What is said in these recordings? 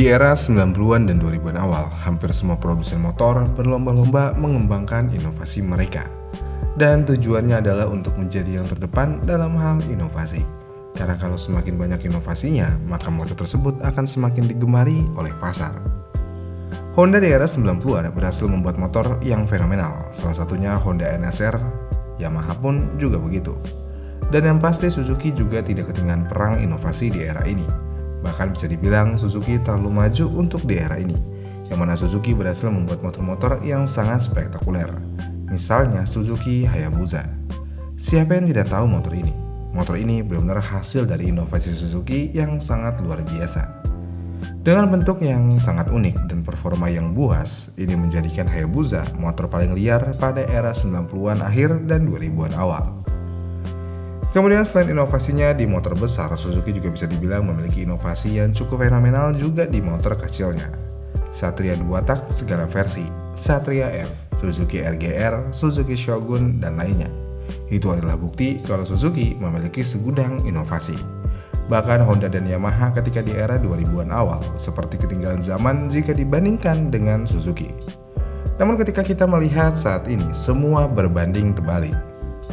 Di era 90-an dan 2000-an awal, hampir semua produsen motor berlomba-lomba mengembangkan inovasi mereka. Dan tujuannya adalah untuk menjadi yang terdepan dalam hal inovasi. Karena kalau semakin banyak inovasinya, maka motor tersebut akan semakin digemari oleh pasar. Honda di era 90-an berhasil membuat motor yang fenomenal, salah satunya Honda NSR, Yamaha pun juga begitu. Dan yang pasti Suzuki juga tidak ketinggalan perang inovasi di era ini. Bahkan bisa dibilang Suzuki terlalu maju untuk di era ini, yang mana Suzuki berhasil membuat motor-motor yang sangat spektakuler. Misalnya Suzuki Hayabusa. Siapa yang tidak tahu motor ini? Motor ini benar-benar hasil dari inovasi Suzuki yang sangat luar biasa. Dengan bentuk yang sangat unik dan performa yang buas, ini menjadikan Hayabusa motor paling liar pada era 90-an akhir dan 2000-an awal. Kemudian selain inovasinya di motor besar, Suzuki juga bisa dibilang memiliki inovasi yang cukup fenomenal juga di motor kecilnya. Satria 2 tak segala versi, Satria F, Suzuki RGR, Suzuki Shogun, dan lainnya. Itu adalah bukti kalau Suzuki memiliki segudang inovasi. Bahkan Honda dan Yamaha ketika di era 2000-an awal seperti ketinggalan zaman jika dibandingkan dengan Suzuki. Namun ketika kita melihat saat ini, semua berbanding terbalik.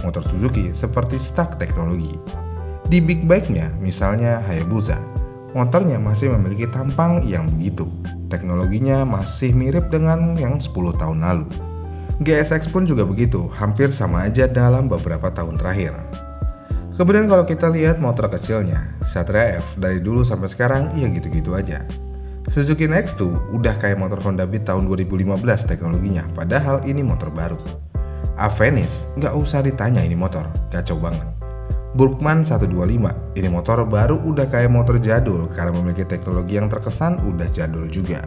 Motor Suzuki seperti stuck teknologi. Di big bike-nya, misalnya Hayabusa, motornya masih memiliki tampang yang begitu. Teknologinya masih mirip dengan yang 10 tahun lalu. GSX pun juga begitu, hampir sama aja dalam beberapa tahun terakhir. Kemudian kalau kita lihat motor kecilnya, Satria F dari dulu sampai sekarang ya gitu-gitu aja. Suzuki Next2 udah kayak motor Honda Beat tahun 2015 teknologinya, padahal ini motor baru. Avenis, nggak usah ditanya ini motor, kacau banget. Burgman 125, ini motor baru udah kayak motor jadul karena memiliki teknologi yang terkesan udah jadul juga.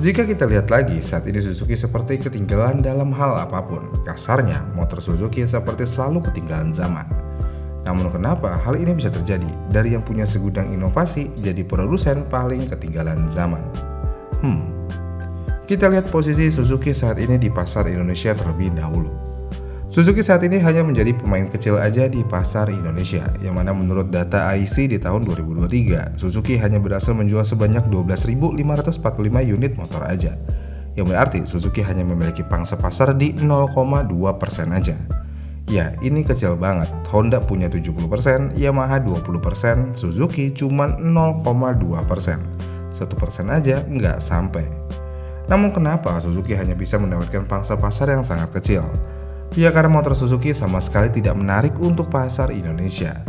Jika kita lihat lagi, saat ini Suzuki seperti ketinggalan dalam hal apapun. Kasarnya, motor Suzuki seperti selalu ketinggalan zaman. Namun kenapa hal ini bisa terjadi? Dari yang punya segudang inovasi, jadi produsen paling ketinggalan zaman. Kita lihat posisi Suzuki saat ini di pasar Indonesia terlebih dahulu. Suzuki saat ini hanya menjadi pemain kecil aja di pasar Indonesia, yang mana menurut data AIC di tahun 2023, Suzuki hanya berhasil menjual sebanyak 12.545 unit motor aja. Yang berarti Suzuki hanya memiliki pangsa pasar di 0,2% aja. Ya, ini kecil banget. Honda punya 70%, Yamaha 20%, Suzuki cuma 0,2%. 1% aja nggak sampai. Namun kenapa Suzuki hanya bisa mendapatkan pangsa pasar yang sangat kecil? Ya karena motor Suzuki sama sekali tidak menarik untuk pasar Indonesia.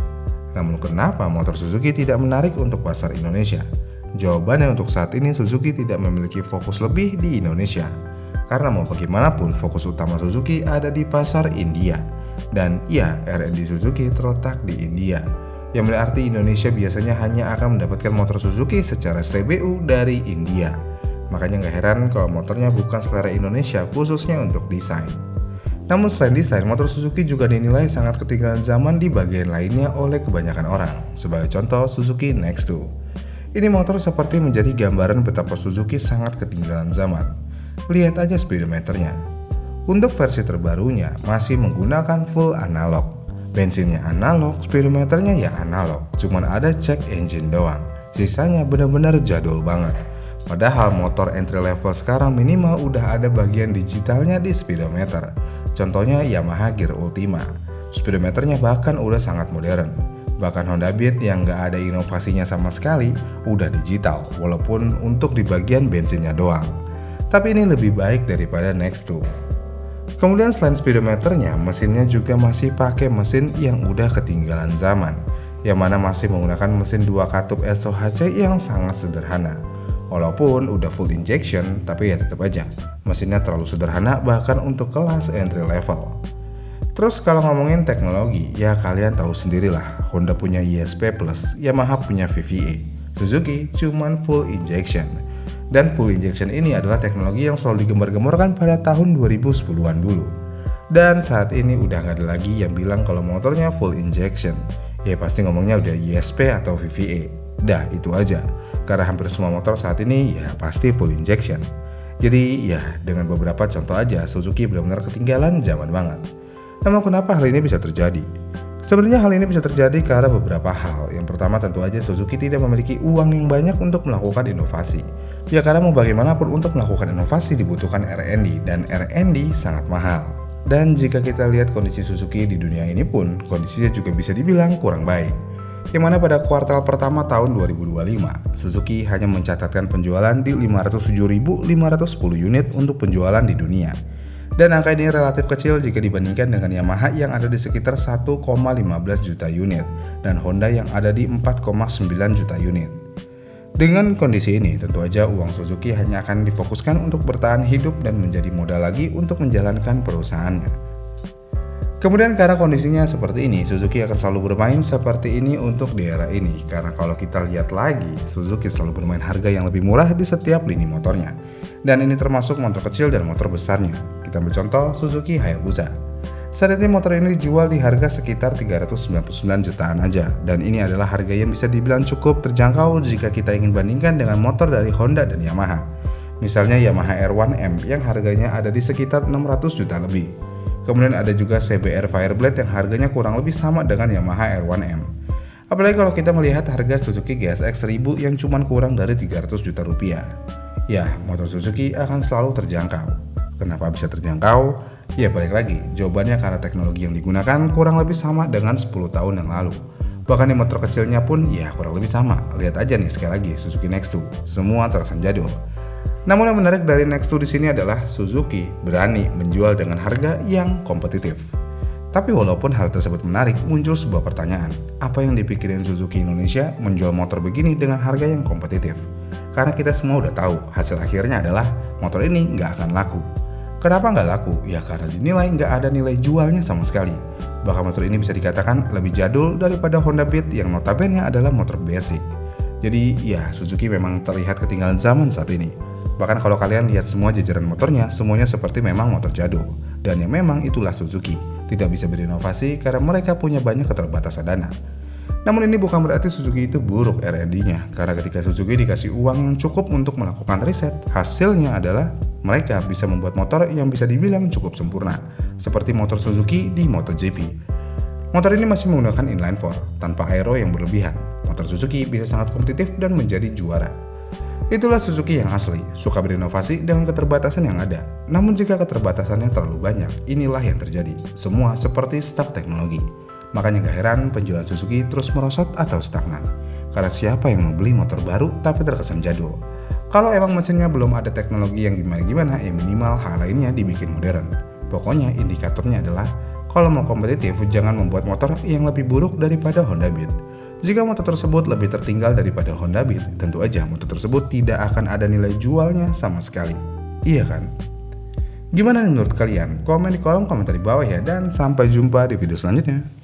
Namun kenapa motor Suzuki tidak menarik untuk pasar Indonesia? Jawabannya untuk saat ini Suzuki tidak memiliki fokus lebih di Indonesia. Karena mau bagaimanapun fokus utama Suzuki ada di pasar India. Dan ya, R&D Suzuki terletak di India. Yang berarti Indonesia biasanya hanya akan mendapatkan motor Suzuki secara CBU dari India. Makanya gak heran kalau motornya bukan selera Indonesia khususnya untuk desain. Namun selain desain, motor Suzuki juga dinilai sangat ketinggalan zaman di bagian lainnya oleh kebanyakan orang. Sebagai contoh, Suzuki Next2. Ini motor seperti menjadi gambaran betapa Suzuki sangat ketinggalan zaman. Lihat aja speedometernya. Untuk versi terbarunya masih menggunakan full analog. Bensinnya analog, speedometernya ya analog. Cuman ada check engine doang. Sisanya benar-benar jadul banget. Padahal motor entry level sekarang minimal udah ada bagian digitalnya di speedometer. Contohnya Yamaha Gear Ultima. Speedometernya bahkan udah sangat modern. Bahkan Honda Beat yang gak ada inovasinya sama sekali udah digital, walaupun untuk di bagian bensinnya doang. Tapi ini lebih baik daripada Next2. Kemudian selain speedometernya, mesinnya juga masih pakai mesin yang udah ketinggalan zaman, yang mana masih menggunakan mesin 2 katup SOHC yang sangat sederhana. Walaupun udah full injection, tapi ya tetap aja mesinnya terlalu sederhana bahkan untuk kelas entry level. Terus kalau ngomongin teknologi, ya kalian tahu sendirilah, Honda punya ISP Plus, Yamaha punya VVA, Suzuki cuman full injection. Dan full injection ini adalah teknologi yang selalu digembar-gemborkan pada tahun 2010-an dulu. Dan saat ini udah gak ada lagi yang bilang kalau motornya full injection. Ya pasti ngomongnya udah ISP atau VVA. Dah itu aja. Karena hampir semua motor saat ini ya pasti full injection. Jadi ya dengan beberapa contoh aja Suzuki benar-benar ketinggalan zaman banget. Namun kenapa hal ini bisa terjadi? Sebenarnya hal ini bisa terjadi karena beberapa hal. Yang pertama tentu aja Suzuki tidak memiliki uang yang banyak untuk melakukan inovasi. Ya karena mau bagaimanapun untuk melakukan inovasi dibutuhkan R&D dan R&D sangat mahal. Dan jika kita lihat kondisi Suzuki di dunia ini pun, kondisinya juga bisa dibilang kurang baik. Yang mana pada kuartal pertama tahun 2025, Suzuki hanya mencatatkan penjualan di 507.510 unit untuk penjualan di dunia. Dan angka ini relatif kecil jika dibandingkan dengan Yamaha yang ada di sekitar 1,15 juta unit dan Honda yang ada di 4,9 juta unit. Dengan kondisi ini, tentu aja uang Suzuki hanya akan difokuskan untuk bertahan hidup dan menjadi modal lagi untuk menjalankan perusahaannya. Kemudian karena kondisinya seperti ini, Suzuki akan selalu bermain seperti ini untuk di era ini. Karena kalau kita lihat lagi, Suzuki selalu bermain harga yang lebih murah di setiap lini motornya. Dan ini termasuk motor kecil dan motor besarnya. Kita ambil contoh Suzuki Hayabusa. Saat ini motor ini dijual di harga sekitar 399 jutaan aja. Dan ini adalah harga yang bisa dibilang cukup terjangkau jika kita ingin bandingkan dengan motor dari Honda dan Yamaha. Misalnya Yamaha R1M yang harganya ada di sekitar 600 juta lebih. Kemudian ada juga CBR Fireblade yang harganya kurang lebih sama dengan Yamaha R1M. Apalagi kalau kita melihat harga Suzuki GSX 1000 yang cuma kurang dari 300 juta rupiah. Ya, motor Suzuki akan selalu terjangkau. Kenapa bisa terjangkau? Ya balik lagi, jawabannya karena teknologi yang digunakan kurang lebih sama dengan 10 tahun yang lalu. Bahkan di motor kecilnya pun ya kurang lebih sama. Lihat aja nih sekali lagi Suzuki Next-2, semua terkesan jadul. Namun yang menarik dari Next-2 di sini adalah Suzuki berani menjual dengan harga yang kompetitif. Tapi walaupun hal tersebut menarik, muncul sebuah pertanyaan. Apa yang dipikirin Suzuki Indonesia menjual motor begini dengan harga yang kompetitif? Karena kita semua udah tahu, hasil akhirnya adalah motor ini nggak akan laku. Kenapa nggak laku? Ya karena dinilai nggak ada nilai jualnya sama sekali. Bahkan motor ini bisa dikatakan lebih jadul daripada Honda Beat yang notabene adalah motor basic. Jadi ya Suzuki memang terlihat ketinggalan zaman saat ini. Bahkan kalau kalian lihat semua jajaran motornya, semuanya seperti memang motor jadul. Dan yang memang itulah Suzuki, tidak bisa berinovasi karena mereka punya banyak keterbatasan dana. Namun ini bukan berarti Suzuki itu buruk R&D-nya, karena ketika Suzuki dikasih uang yang cukup untuk melakukan riset, hasilnya adalah mereka bisa membuat motor yang bisa dibilang cukup sempurna, seperti motor Suzuki di MotoGP. Motor ini masih menggunakan inline 4, tanpa aero yang berlebihan. Motor Suzuki bisa sangat kompetitif dan menjadi juara. Itulah Suzuki yang asli, suka berinovasi dengan keterbatasan yang ada. Namun jika keterbatasannya terlalu banyak, inilah yang terjadi. Semua seperti stuck teknologi. Makanya gak heran penjualan Suzuki terus merosot atau stagnan. Karena siapa yang mau beli motor baru tapi terkesan jadul? Kalau emang mesinnya belum ada teknologi yang gimana-gimana, ya minimal hal lainnya dibikin modern. Pokoknya indikatornya adalah kalau mau kompetitif jangan membuat motor yang lebih buruk daripada Honda Beat. Jika motor tersebut lebih tertinggal daripada Honda Beat, tentu aja motor tersebut tidak akan ada nilai jualnya sama sekali. Iya kan? Gimana menurut kalian? Komen di kolom komentar di bawah ya, dan sampai jumpa di video selanjutnya.